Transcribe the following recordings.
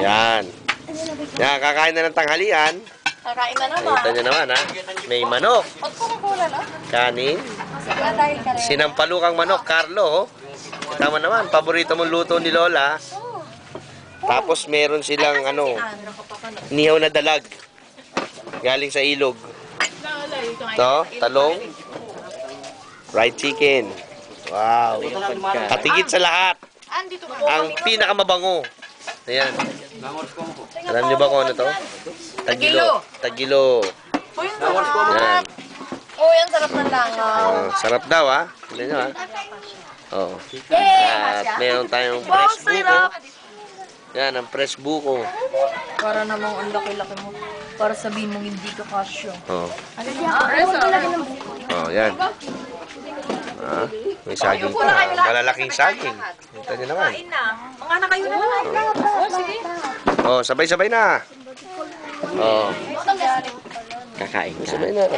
Yan. Yan, kakain na ng tanghalian. Kakain na naman. Nakita nyo naman, ha? May manok. Ba't Coca-Cola na? Kanin. Sige, dahil ka rin. Sinampalukang manok, Carlo. Tama naman, paborito mong luto ni Lola. Tapos meron silang nihaw na dalag. Galing sa ilog. Ito, talong. Fried chicken. Wow. At higit sa lahat, ang pinakamabango. Ayan. Alam niyo ba kung ano to? Tagilo. Tagilo. Uy, ang sarap. Yan. Uy, ang sarap ng langaw. Sarap daw, ha? Tignan nyo, ha? Oo. At meron tayong fresh buko. Yan, ang fresh buko. Para namang ang laki-laki mo. Para sabihin mong hindi ka kasyo. Oo. Oh, yan. May saging pa. Malalaking saging. Ito nyo naman. Mga anak kayo na naman. Oh, sige. Oh, sabay-sabay na. Oh. Kakain ka. Sabay na.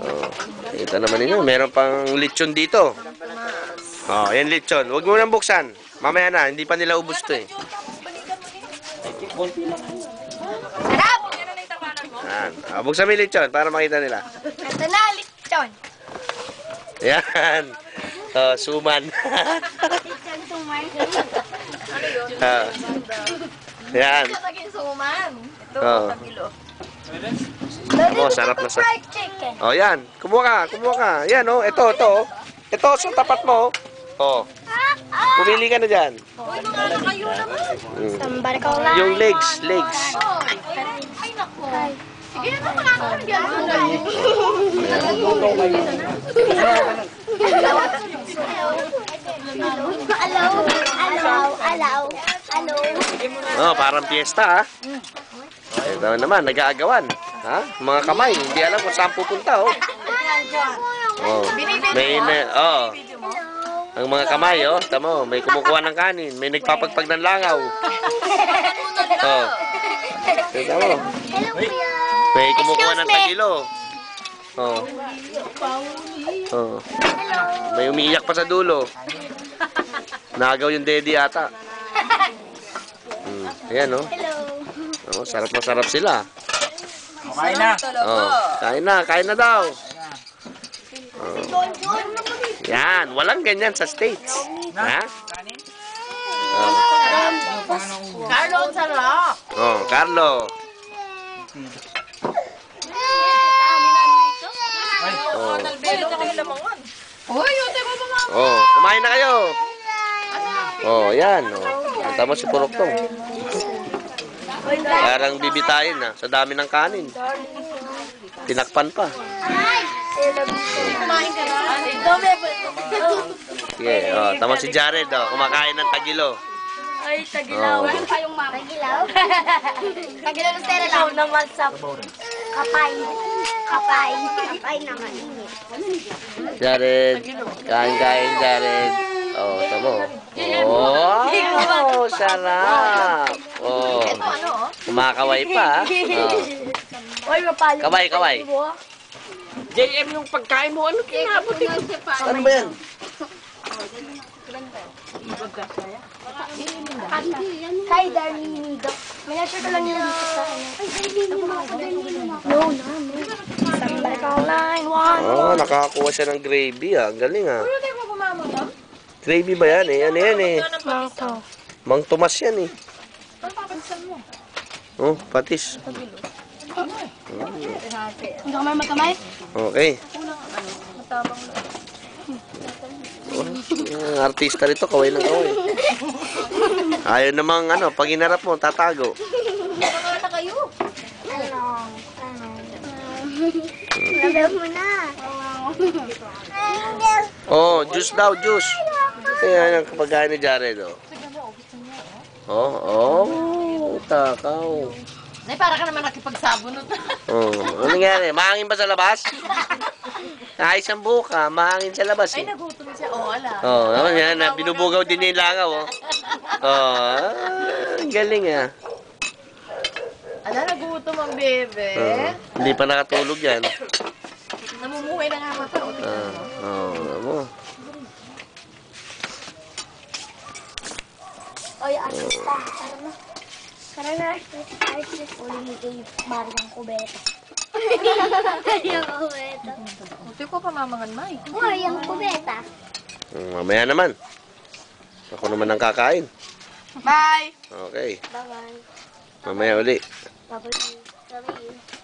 Oh. Ito naman ninyo. Meron pang lechon dito. Oh, yan lechon. Huwag mo nang buksan. Mamaya na. Hindi pa nila ubos to, eh. Sarap! Yan. Oh, buksan mo yung lechon para makita nila. Ito na, lechon. Yan. Oh, suman. Lechon suman. Yan. Ito naging suman. Ito, Oh. tagilo. Oh, sarap na sa. Oh, yan. Kumuha ka, kumuha ka. Yan, oh. Ito. Ito, sa tapat mo. Oh. Pumili ka na dyan. Uy, mga anak kayo naman. Yung legs. Ay, naku. Sige na, mga anak kayo. Oh, parang piyesta, ha? Ito naman, nag-aagawan. Ha? Mga kamay, hindi alam kung saan pupunta, oh. Oh. Ang mga kamay, oh. Tamo, may kumukuha ng kanin, may nagpapagpag ng langaw. Oh. Tamo. May kumukuha ng tagilo. Oh. Oh. May umiiyak pa sa dulo. Nagaw yung daddy ata. Ayan, oh. Oh, sarap na sarap sila. Kain na. Oh, kain na daw. Oh. Yan, walang ganyan sa States. Ha? Oh. Carlo, ang sarap. Oh, Carlo. Oh. Uy, ute ko ba Oh, kumain na kayo. Oh, yan. Oh. Tama si Puruktong. Parang bibitayin na sa dami ng kanin. Tinakpan pa. kumain ka na? Yeah, oh, tama si Jared, oh, kumakain ng tagilo. Ay, tagilaw. Oh. Kayong mama. Tagilaw? Tagilaw ng Stella lang. Naman sa kapay. Kapay na mainit. Jared, kain Jared. Oh, tamo. Oh, sarap. Oh, kumakaway pa. Oh. Uy, mapalo. Kaway. JM yung pagkain mo, ano kinabot ito? Ano ba yan? Kay Darlene Doc. May na-share ko lang yun dito sa No. Oh, nakakakuha siya ng gravy, ah. Ang galing, ah. Gravy ba yan, eh? Ano yan, eh? Mang Tomas yan, eh. Oh, patis. Hindi ka man magkamay? Okay. Artista rito, kaway ng kaway. Ayaw namang, pag hinarap mo, tatago. Ano kayo? Labi mo na. Oh, juice daw, juice. Ayan ang kapagkain ni Jared, oh. Oh, takaw. Nay, para ka naman nakipagsabunot. Oh, ano nangyari? Mahangin ba sa labas? Ayos ang buka, mahangin sa labas, Ay, eh. nagutom siya. Oo, ala. Oh, ano yan, binubugaw din niya yung langaw, oh. Oh, ang galing, ah. Ala, nagutom ang bebe. Hindi pa nakatulog yan. Namumuhay na nga mata. Ano mo? Oy, artista. Tara na. Tara na, artist. Uli ni kay Mariang Cubeta. Yung kubeta. Buti ko pa mamangan, May. Uy, yung kubeta. Mamaya naman. Ako naman ang kakain. Bye! Okay. Bye-bye. Mamaya uli. Bye-bye.